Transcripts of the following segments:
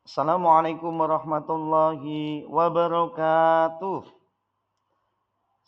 Assalamualaikum warahmatullahi wabarakatuh.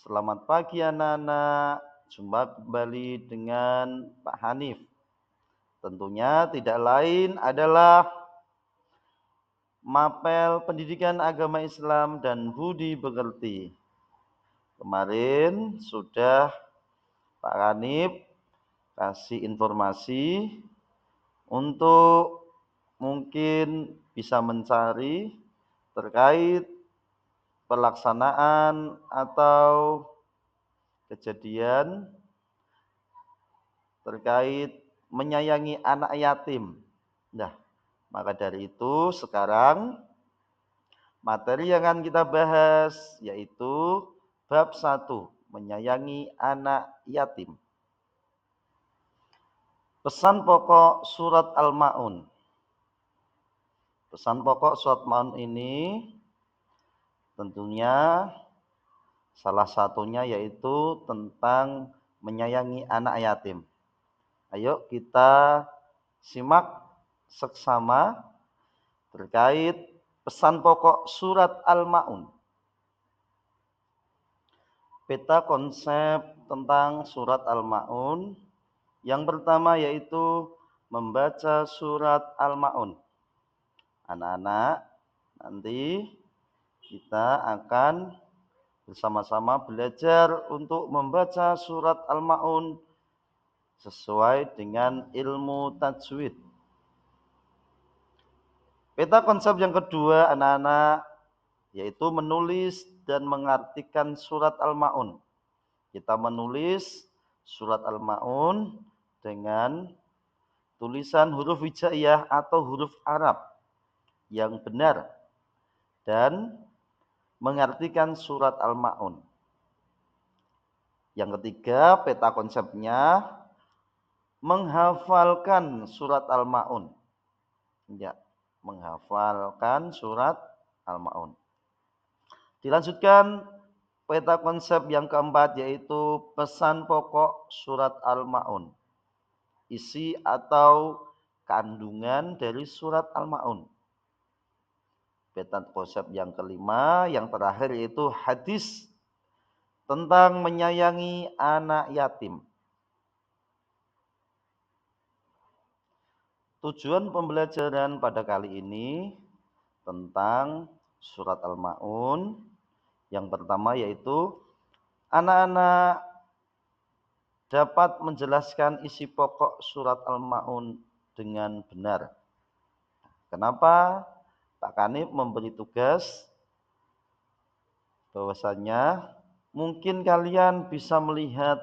Selamat pagi anak-anak. Jumpa kembali dengan Pak Hanif. Tentunya tidak lain adalah Mapel Pendidikan Agama Islam dan Budi Pekerti. Kemarin sudah Pak Hanif kasih informasi untuk mungkin bisa mencari terkait pelaksanaan atau kejadian terkait menyayangi anak yatim. Nah, maka dari itu sekarang materi yang akan kita bahas yaitu bab 1, menyayangi anak yatim. Pesan pokok surat Al-Ma'un. Pesan pokok surat Al-Ma'un ini tentunya salah satunya yaitu tentang menyayangi anak yatim. Ayo kita simak seksama terkait pesan pokok surat Al-Ma'un. Peta konsep tentang surat Al-Ma'un. Yang pertama yaitu membaca surat Al-Ma'un. Anak-anak, nanti kita akan bersama-sama belajar untuk membaca surat Al-Ma'un sesuai dengan ilmu tajwid. Peta konsep yang kedua anak-anak yaitu menulis dan mengartikan surat Al-Ma'un. Kita menulis surat Al-Ma'un dengan tulisan huruf hijaiyah atau huruf Arab yang benar dan mengartikan surat Al-Ma'un. Yang ketiga, peta konsepnya menghafalkan surat Al-Ma'un. Ya, menghafalkan surat Al-Ma'un. Dilanjutkan peta konsep yang keempat yaitu pesan pokok surat Al-Ma'un. Isi atau kandungan dari surat Al-Ma'un. Peta konsep yang kelima, yang terakhir yaitu hadis tentang menyayangi anak yatim. Tujuan pembelajaran pada kali ini tentang surat Al-Ma'un. Yang pertama yaitu anak-anak dapat menjelaskan isi pokok surat Al-Ma'un dengan benar. Kenapa Pak Kanib memberi tugas bahwasanya mungkin kalian bisa melihat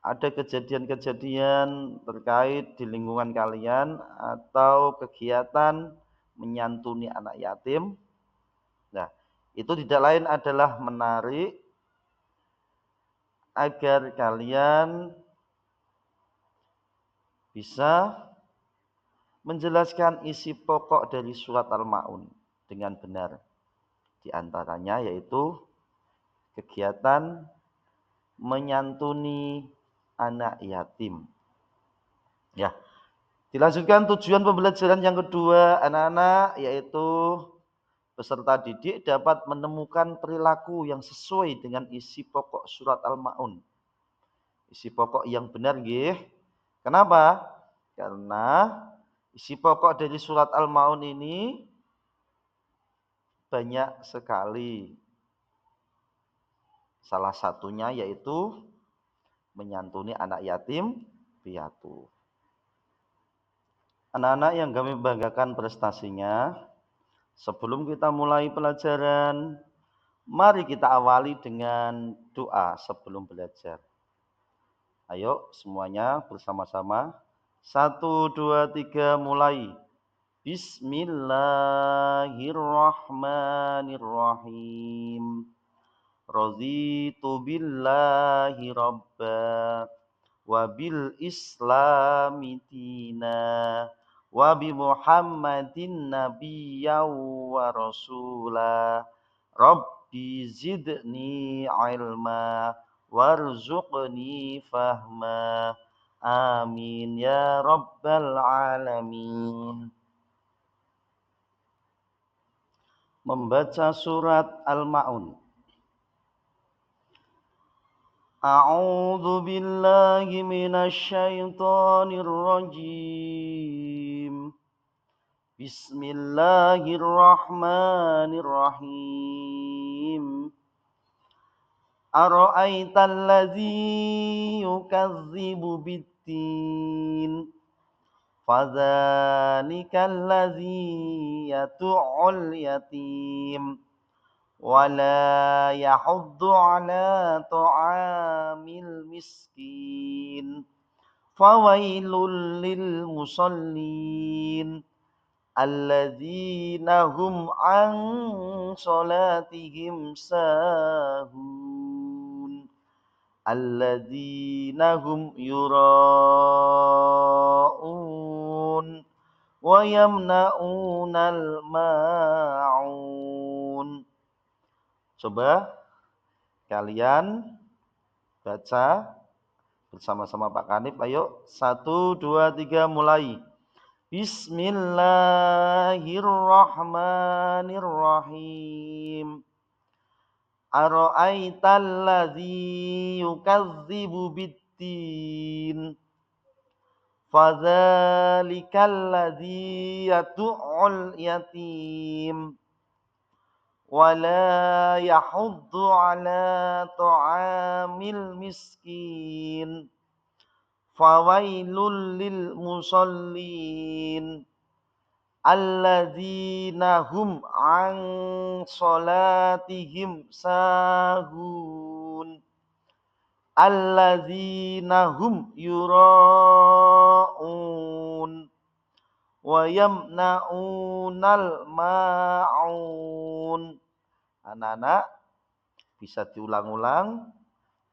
ada kejadian-kejadian terkait di lingkungan kalian atau kegiatan menyantuni anak yatim. Nah, itu tidak lain adalah menarik agar kalian bisa menjelaskan isi pokok dari surat Al-Ma'un dengan benar. Di antaranya yaitu kegiatan menyantuni anak yatim. Ya, dilanjutkan tujuan pembelajaran yang kedua anak-anak yaitu peserta didik dapat menemukan perilaku yang sesuai dengan isi pokok surat Al-Ma'un. Isi pokok yang benar nggih. Kenapa? Karena isi pokok dari surat Al-Ma'un ini banyak sekali. Salah satunya yaitu menyantuni anak yatim piatu. Anak-anak yang kami banggakan prestasinya, sebelum kita mulai pelajaran, mari kita awali dengan doa sebelum belajar. Ayo semuanya bersama-sama. 1, 2, 3 mulai. Bismillahirrahmanirrahim. Raditu billahi rabba wa bil islami dina wa bi Muhammadin nabiyya wa rasula. Rabbi zidni ilma warzuqni fahma. Amin ya rabbal alamin. membaca surat Al-Ma'un. A'udzu billahi minasy syaithanir rajim. Bismillahirrahmanirrahim. Ara'aital ladzi yukadzibu bid-din fadzalikal ladzi yad'ul yatim wala yahuddu ala ta'amil miskin fawailul lil musallin alladzina hum an salatihim sahun alladzina hum yura'un wa yamna'unal ma'un. Coba kalian baca bersama-sama Pak Kanif. Ayo 1, 2, 3 mulai. Bismillahirrahmanirrahim. Ara'aital ladzi yukadzibu bid-din fadzalikal ladzi yad'ul yatim wala yahuddu ala ta'amil miskin fawailul lil musallin alladzina hum an salatihim sahun alladzina hum yura'un wa yamna'unal ma'un. Anak-anak bisa diulang-ulang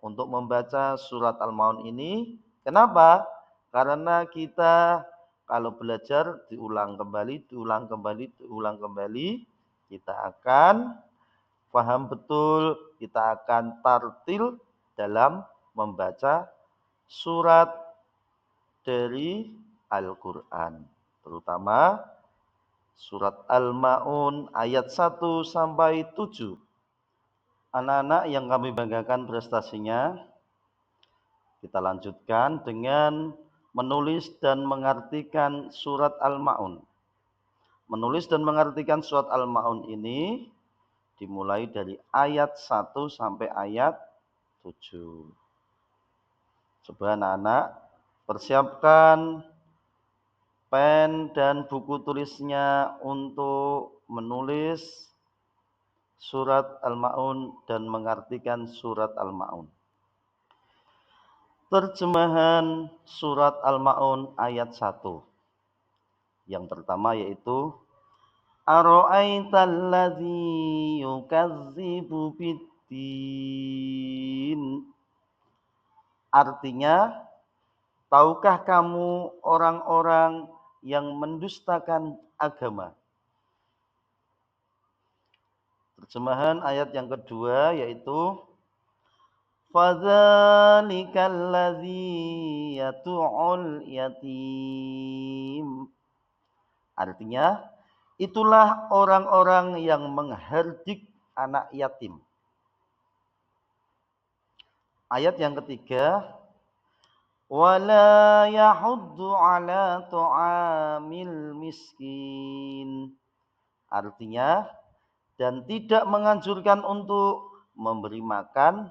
untuk membaca surat Al-Ma'un ini. Kenapa? Karena kita kalau belajar diulang kembali, kita akan paham betul, kita akan tartil dalam membaca surat dari Al-Quran. Terutama surat Al-Ma'un ayat 1 sampai 7. Anak-anak yang kami banggakan prestasinya, kita lanjutkan dengan menulis dan mengartikan surat Al-Ma'un. Menulis dan mengartikan surat Al-Ma'un ini dimulai dari ayat 1 sampai ayat 7. Coba anak-anak persiapkan pen dan buku tulisnya untuk menulis surat Al-Ma'un dan mengartikan surat Al-Ma'un. Terjemahan surat Al-Ma'un ayat 1. Yang pertama yaitu Ara'aital ladzi yukadzibu bid-din. Artinya, tahukah kamu orang-orang yang mendustakan agama? Terjemahan ayat yang kedua yaitu fadzalikal ladzi yad'ul yatim. Artinya, itulah orang-orang yang menghardik anak yatim. Ayat yang ketiga, wala yahuddu ala ta'amil miskin. Artinya, dan tidak menganjurkan untuk memberi makan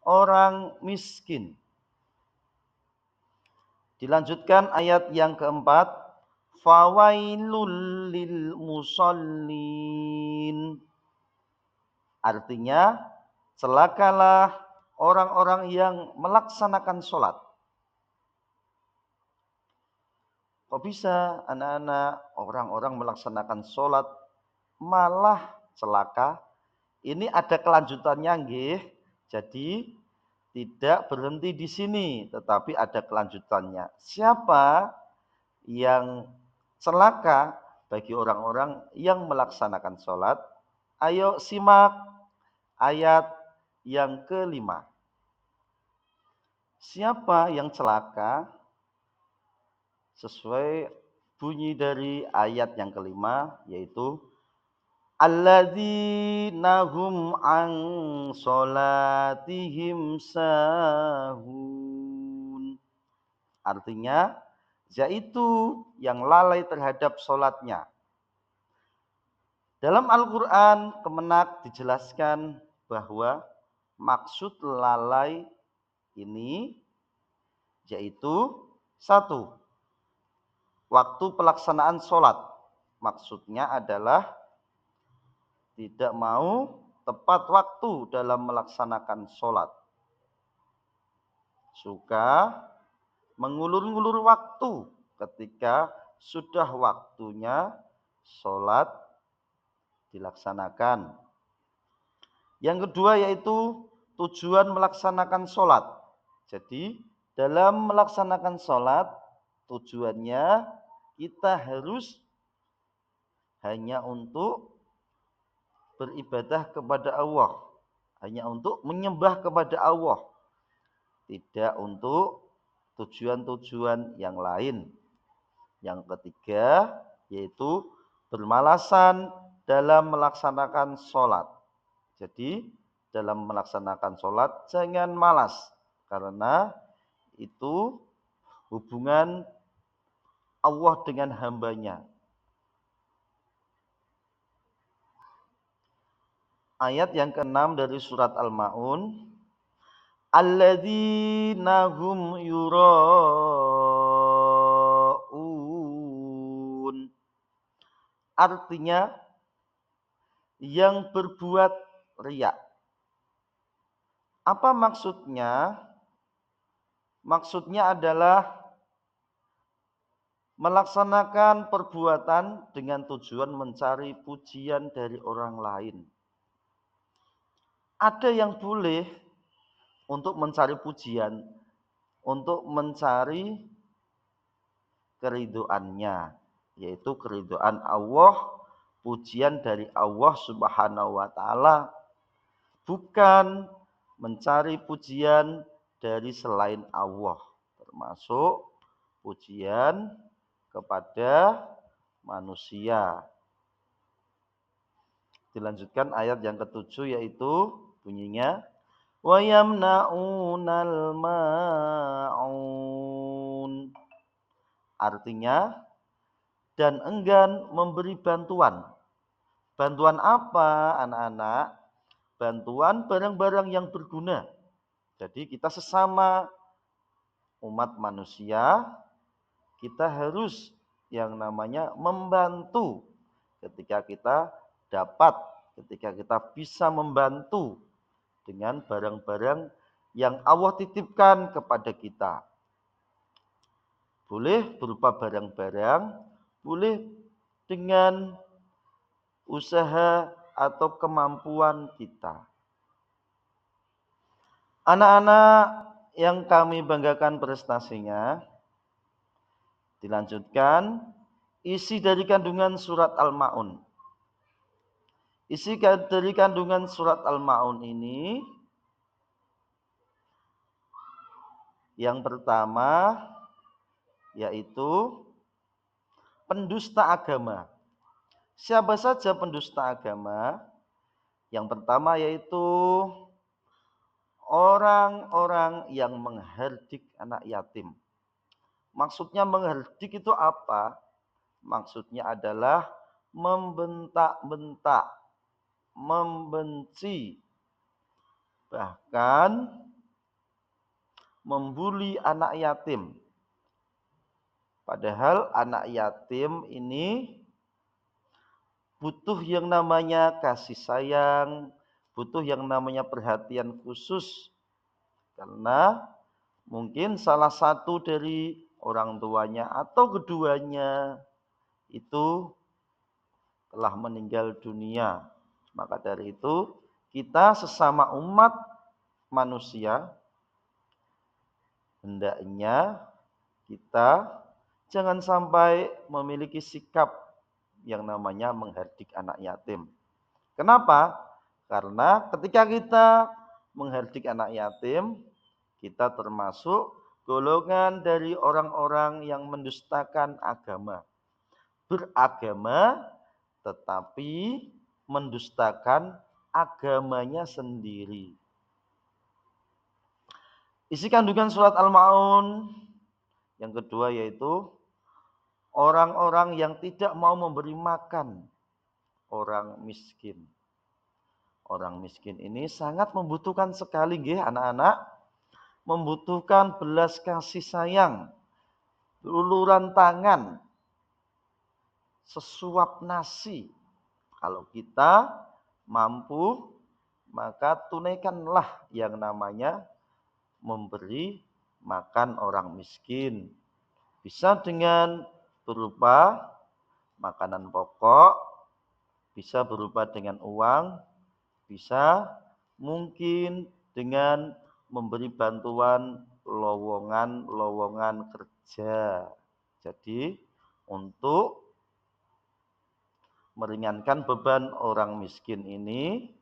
orang miskin. Dilanjutkan ayat yang keempat, fawailul lil musallin. Artinya, celakalah orang-orang yang melaksanakan sholat. Kok bisa anak-anak orang-orang melaksanakan sholat malah celaka? Ini ada kelanjutannya nggih. Jadi tidak berhenti di sini, tetapi ada kelanjutannya. Siapa yang celaka bagi orang-orang yang melaksanakan sholat? Ayo simak ayat yang kelima. Siapa yang celaka? Sesuai bunyi dari ayat yang kelima, yaitu alladzina hum an sholatihim sahun. Artinya, yaitu yang lalai terhadap sholatnya. Dalam Al-Quran, Kemenak dijelaskan bahwa maksud lalai ini yaitu satu, waktu pelaksanaan sholat. Maksudnya adalah tidak mau tepat waktu dalam melaksanakan sholat. Suka mengulur-ngulur waktu ketika sudah waktunya sholat dilaksanakan. Yang kedua yaitu tujuan melaksanakan sholat. Jadi dalam melaksanakan sholat tujuannya kita harus hanya untuk beribadah kepada Allah. Hanya untuk menyembah kepada Allah. Tidak untuk tujuan-tujuan yang lain. Yang ketiga yaitu bermalasan dalam melaksanakan sholat. Jadi dalam melaksanakan sholat jangan malas. Karena itu hubungan Allah dengan hambanya. Ayat yang ke-6 dari surat Al-Ma'un. Alladzina hum yura'un. Artinya yang berbuat riya. Apa maksudnya? Maksudnya adalah melaksanakan perbuatan dengan tujuan mencari pujian dari orang lain. Ada yang boleh untuk mencari pujian, untuk mencari keriduannya, yaitu keriduan Allah, pujian dari Allah Subhanahu wa taala, bukan mencari pujian dari selain Allah, termasuk pujian kepada manusia. Dilanjutkan ayat yang ke-7 yaitu bunyinya wa yamna'unal ma'un. Artinya dan enggan memberi bantuan. Bantuan apa anak-anak? Bantuan barang-barang yang berguna. Jadi kita sesama umat manusia, kita harus yang namanya membantu ketika kita dapat, ketika kita bisa membantu dengan barang-barang yang Allah titipkan kepada kita. Boleh berupa barang-barang, boleh dengan usaha atau kemampuan kita. Anak-anak yang kami banggakan prestasinya, dilanjutkan isi dari kandungan surat Al-Ma'un. Isi dari kandungan surat Al-Ma'un ini yang pertama yaitu pendusta agama. Siapa saja pendusta agama? Yang pertama yaitu orang-orang yang mengherdik anak yatim. Maksudnya mengherdik itu apa? Maksudnya adalah membentak-bentak, membenci, bahkan membuli anak yatim. Padahal anak yatim ini butuh yang namanya kasih sayang, butuh yang namanya perhatian khusus. Karena mungkin salah satu dari orang tuanya atau keduanya itu telah meninggal dunia. Maka dari itu kita sesama umat manusia hendaknya kita jangan sampai memiliki sikap yang namanya menghardik anak yatim. Kenapa? Karena ketika kita menghardik anak yatim, kita termasuk golongan dari orang-orang yang mendustakan agama. Beragama tetapi mendustakan agamanya sendiri. Isi kandungan surat Al-Ma'un yang kedua yaitu orang-orang yang tidak mau memberi makan orang miskin. Orang miskin ini sangat membutuhkan sekali nggih anak-anak, membutuhkan belas kasih sayang, uluran tangan, sesuap nasi. Kalau kita mampu, maka tunaikanlah yang namanya memberi makan orang miskin. Bisa dengan berupa makanan pokok, bisa berupa dengan uang, bisa mungkin dengan memberi bantuan lowongan-lowongan kerja. Jadi untuk meringankan beban orang miskin ini,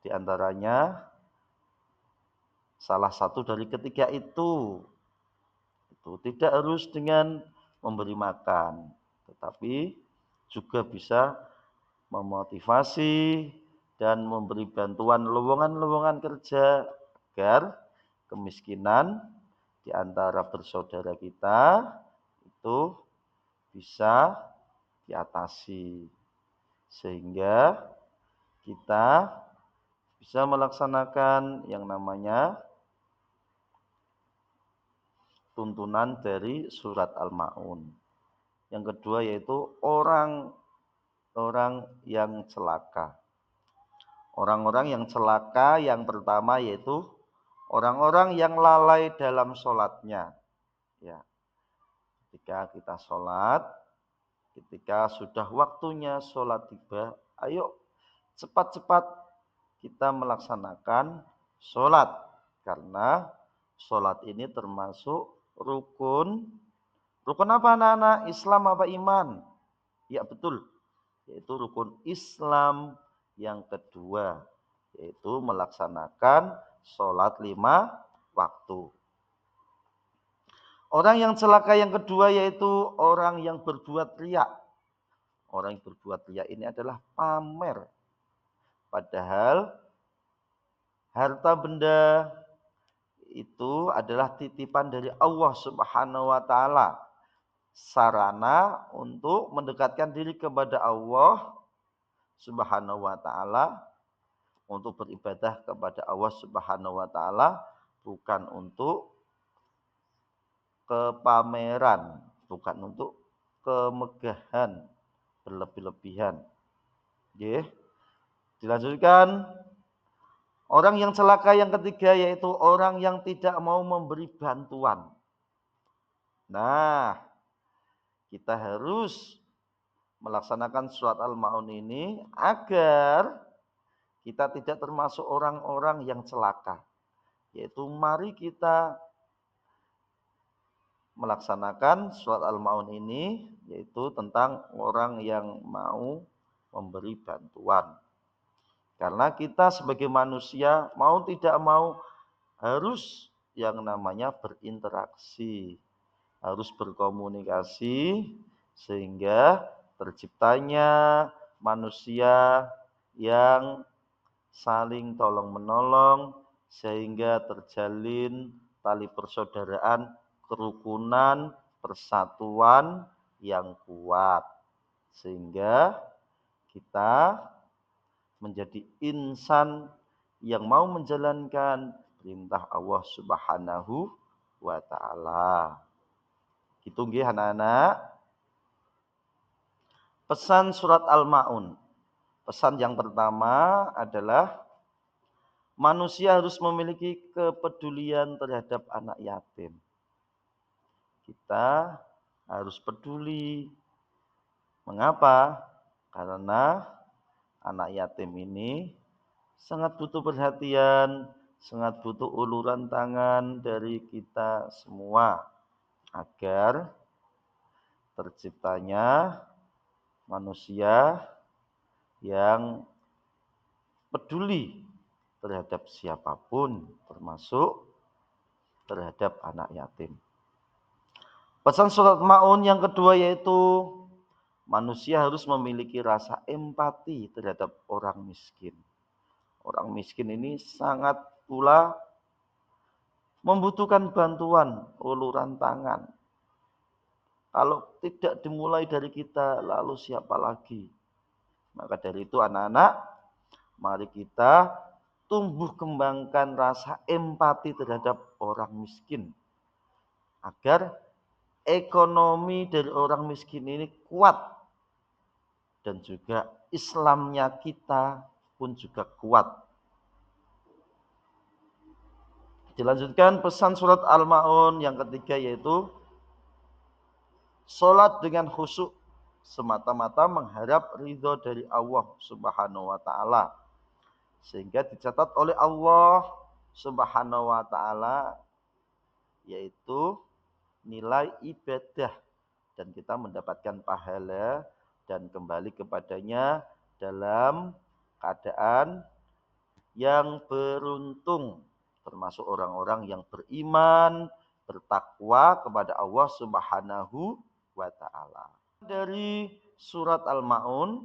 diantaranya salah satu dari ketiga itu tidak harus dengan memberi makan, tetapi juga bisa memotivasi dan memberi bantuan lowongan-lowongan kerja agar kemiskinan di antara bersaudara kita itu bisa diatasi, sehingga kita bisa melaksanakan yang namanya tuntunan dari surat Al-Ma'un. Yang kedua yaitu orang yang celaka. Orang-orang yang celaka yang pertama yaitu orang-orang yang lalai dalam sholatnya. Ya. Ketika kita sholat, ketika sudah waktunya sholat tiba, ayo cepat-cepat kita melaksanakan sholat. Karena sholat ini termasuk rukun. Rukun apa anak-anak? Islam apa iman? Ya betul. Yaitu rukun Islam yang kedua. Yaitu melaksanakan sholat 5 waktu. Orang yang celaka yang kedua yaitu orang yang berbuat riya. Orang yang berbuat riya ini adalah pamer. Padahal harta benda itu adalah titipan dari Allah Subhanahu wa taala. Sarana untuk mendekatkan diri kepada Allah Subhanahu wa taala, untuk beribadah kepada Allah Subhanahu wa taala, bukan untuk kepameran, bukan untuk kemegahan berlebih-lebihan. Nggih. Dilanjutkan, orang yang celaka yang ketiga yaitu orang yang tidak mau memberi bantuan. Nah, kita harus melaksanakan surat Al-Ma'un ini agar kita tidak termasuk orang-orang yang celaka. Yaitu mari kita melaksanakan surat Al-Ma'un ini, yaitu tentang orang yang mau memberi bantuan. Karena kita sebagai manusia mau tidak mau harus yang namanya berinteraksi, harus berkomunikasi, sehingga terciptanya manusia yang saling tolong-menolong, sehingga terjalin tali persaudaraan, kerukunan, persatuan yang kuat. Sehingga kita menjadi insan yang mau menjalankan perintah Allah Subhanahu wa taala. Gitu nggih anak-anak. Pesan surat Al-Ma'un. Pesan yang pertama adalah manusia harus memiliki kepedulian terhadap anak yatim. Kita harus peduli. Mengapa? Karena anak yatim ini sangat butuh perhatian, sangat butuh uluran tangan dari kita semua agar terciptanya manusia yang peduli terhadap siapapun, termasuk terhadap anak yatim. Pesan surat Ma'un yang kedua yaitu manusia harus memiliki rasa empati terhadap orang miskin. Orang miskin ini sangat pula membutuhkan bantuan, uluran tangan. Kalau tidak dimulai dari kita, lalu siapa lagi? Maka dari itu anak-anak, mari kita tumbuh kembangkan rasa empati terhadap orang miskin. Agar ekonomi dari orang miskin ini kuat. Dan juga Islamnya kita pun juga kuat. Dilanjutkan pesan surat Al-Ma'un yang ketiga yaitu salat dengan khusyuk semata-mata mengharap ridho dari Allah Subhanahu wa taala. Sehingga dicatat oleh Allah Subhanahu wa taala yaitu nilai ibadah dan kita mendapatkan pahala dan kembali kepadanya dalam keadaan yang beruntung, termasuk orang-orang yang beriman, bertakwa kepada Allah Subhanahu wa taala. Dari surat Al-Maun,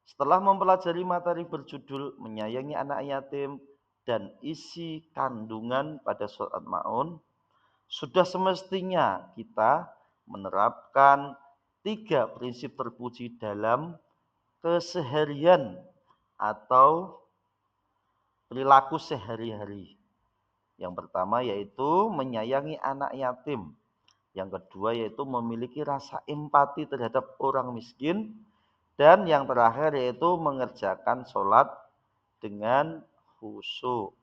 setelah mempelajari materi berjudul menyayangi anak yatim dan isi kandungan pada surat Al-Maun, sudah semestinya kita menerapkan 3 prinsip terpuji dalam keseharian atau perilaku sehari-hari. Yang pertama yaitu menyayangi anak yatim. Yang kedua yaitu memiliki rasa empati terhadap orang miskin. Dan yang terakhir yaitu mengerjakan sholat dengan khusyuk.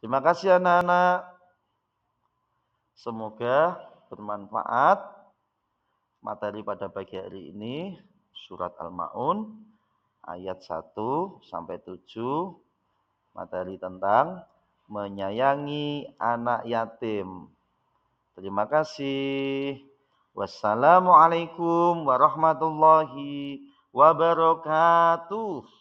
Terima kasih anak-anak. Semoga bermanfaat materi pada pagi hari ini. Surat Al-Ma'un ayat 1 sampai 7. Materi tentang menyayangi anak yatim. Terima kasih. Wassalamualaikum warahmatullahi wabarakatuh.